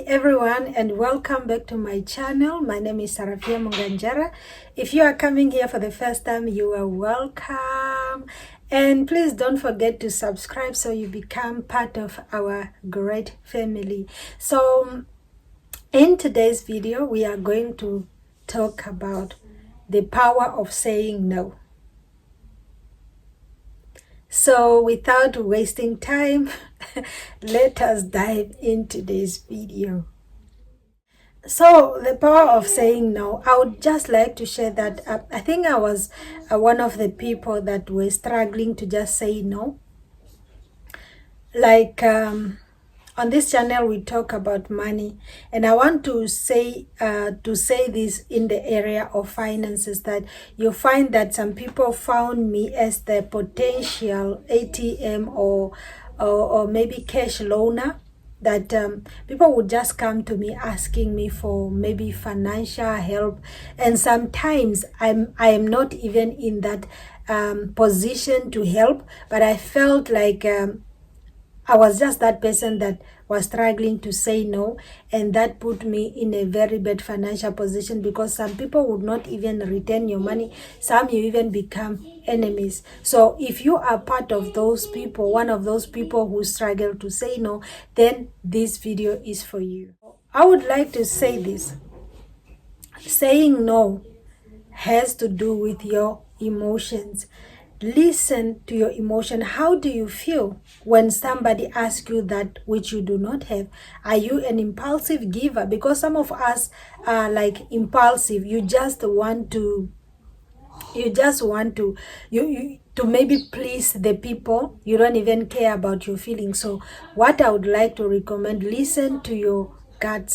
everyone, and welcome back to my channel. My name is Sarafia Munganjara. If you are coming here for the first time, you are welcome, and please don't forget to subscribe so you become part of our great family. So in today's video, we are going to talk about the power of saying no. So without wasting time, let us dive into this video. So the power of saying no, I would just like to share that I think I was one of the people that were struggling to just say no. Like on this channel we talk about money, and I want to say this in the area of finances, that you find that some people found me as the potential ATM or maybe cash loaner, that people would just come to me asking me for maybe financial help, and sometimes I am not even in that position to help, but I felt like I was just that person that was struggling to say no, and that put me in a very bad financial position, because some people would not even return your money. Some you even become enemies. So if you are part of those people, one of those people who struggle to say no, then this video is for you. I would like to say this. Saying no has to do with your emotions. Listen to your emotion. How do you feel when somebody asks you that which you do not have? Are you an impulsive giver? Because some of us are like impulsive. You just want to to maybe please the people. You don't even care about your feelings. So what I would like to recommend, listen to your gut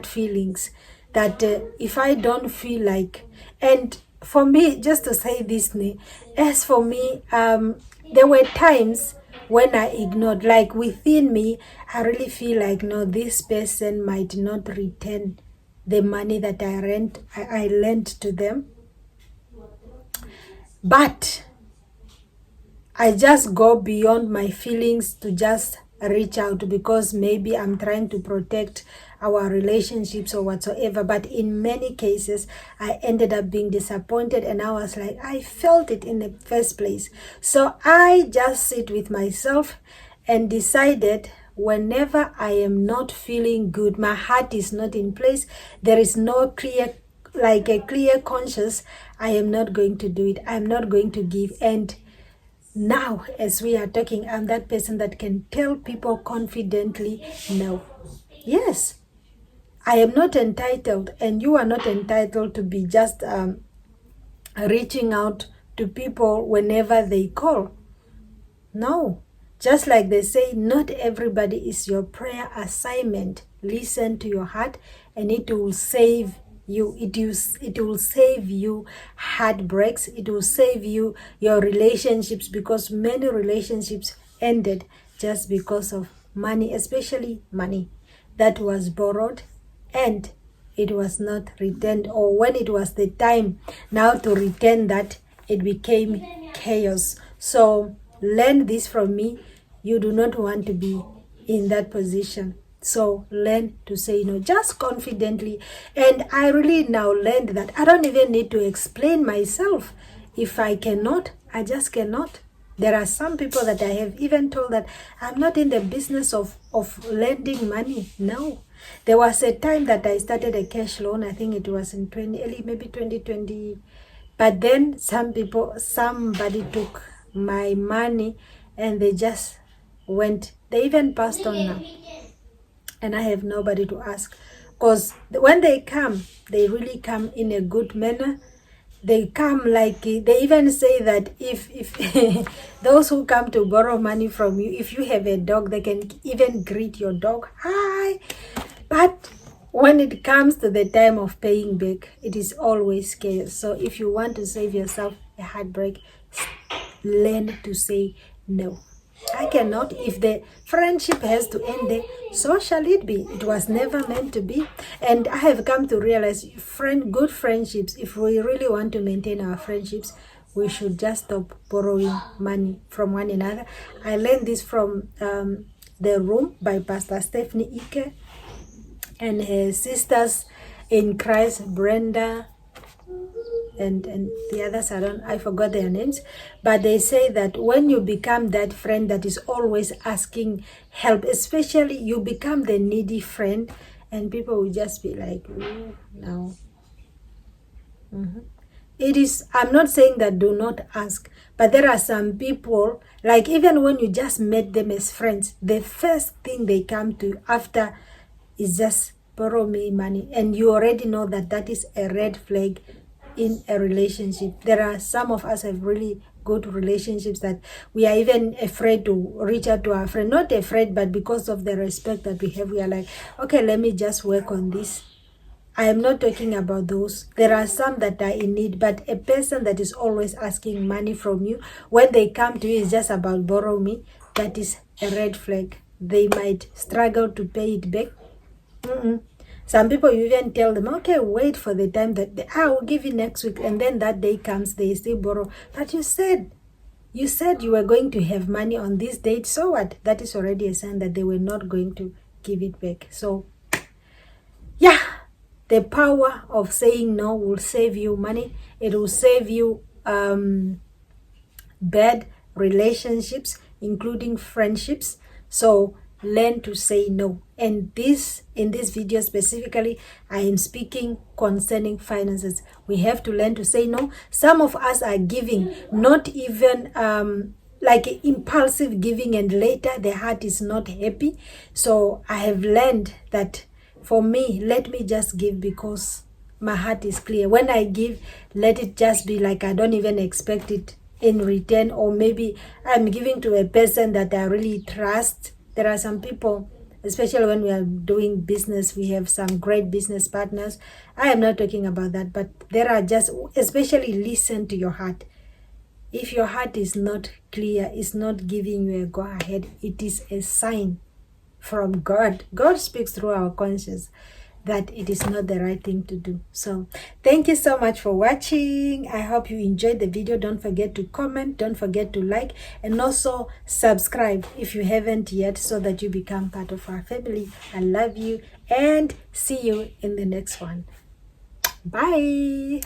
feelings, that if I don't feel like, and for me, just to say this, as for me, there were times when I ignored, like within me, I really feel like, no, this person might not return the money that I lent to them. But I just go beyond my feelings to just reach out, because maybe I'm trying to protect our relationships or whatsoever. But in many cases, I ended up being disappointed, and I was like, I felt it in the first place. So I just sit with myself and decided, whenever I am not feeling good, my heart is not in place, there is no clear conscience, I am not going to do it. I'm not going to give. And now, as we are talking, I'm that person that can tell people confidently, no. Yes, I am not entitled, and you are not entitled to be just reaching out to people whenever they call. No. Just like they say, not everybody is your prayer assignment. Listen to your heart, and it will save you. It will save you heartbreaks. It will save you your relationships, because many relationships ended just because of money, especially money that was borrowed and it was not returned, or when it was the time now to return that, it became chaos. So learn this from me. You do not want to be in that position. So learn to say no, just confidently. And I really now learned that I don't even need to explain myself. If I cannot, I just cannot. There are some people that I have even told that I'm not in the business of lending money. No. There was a time that I started a cash loan. I think it was in maybe 2020. But then somebody took my money and they just went. They even passed on now. And I have nobody to ask, because when they come, they really come in a good manner. They come like, they even say that if those who come to borrow money from you, if you have a dog, they can even greet your dog, hi. But when it comes to the time of paying back, it is always chaos. So if you want to save yourself a heartbreak, learn to say no. I cannot. If the friendship has to end there, so shall it be. It was never meant to be. And I have come to realize, good friendships, if we really want to maintain our friendships, we should just stop borrowing money from one another. I learned this from The Room by Pastor Stephanie Ike. and her sisters in Christ, Brenda, and the others, I forgot their names, but they say that when you become that friend that is always asking help, especially you become the needy friend, and people will just be like, "Ooh, no." It is, I'm not saying that do not ask, but there are some people, like even when you just met them as friends, the first thing they come to after is just borrow me money, and you already know that that is a red flag in a relationship. There are some of us have really good relationships that we are even afraid to reach out to our friend, not afraid, but because of the respect that we have, we are like, okay, let me just work on this. I am not talking about those. There are some that are in need, but a person that is always asking money from you, when they come to you, is just about borrow me. That is a red flag. They might struggle to pay it back. Some people, you even tell them, okay, wait for the time that I will give you next week, and then that day comes, they still borrow. But you said you were going to have money on this date, so what? That is already a sign that they were not going to give it back. So yeah, the power of saying no will save you money. It will save you bad relationships, including friendships. So learn to say no. And in this video specifically, I am speaking concerning finances. We have to learn to say no. Some of us are giving, not even like impulsive giving, and later the heart is not happy. So I have learned that for me, let me just give because my heart is clear. When I give, let it just be like I don't even expect it in return, or maybe I'm giving to a person that I really trust. There are some people, especially when we are doing business, we have some great business partners. I am not talking about that, but there are just, especially listen to your heart. If your heart is not clear, is not giving you a go ahead, it is a sign from God. God speaks through our conscience that it is not the right thing to do. So thank you so much for watching. I hope you enjoyed the video. Don't forget to comment, don't forget to like, and also subscribe if you haven't yet, so that you become part of our family. I love you, and see you in the next one. Bye.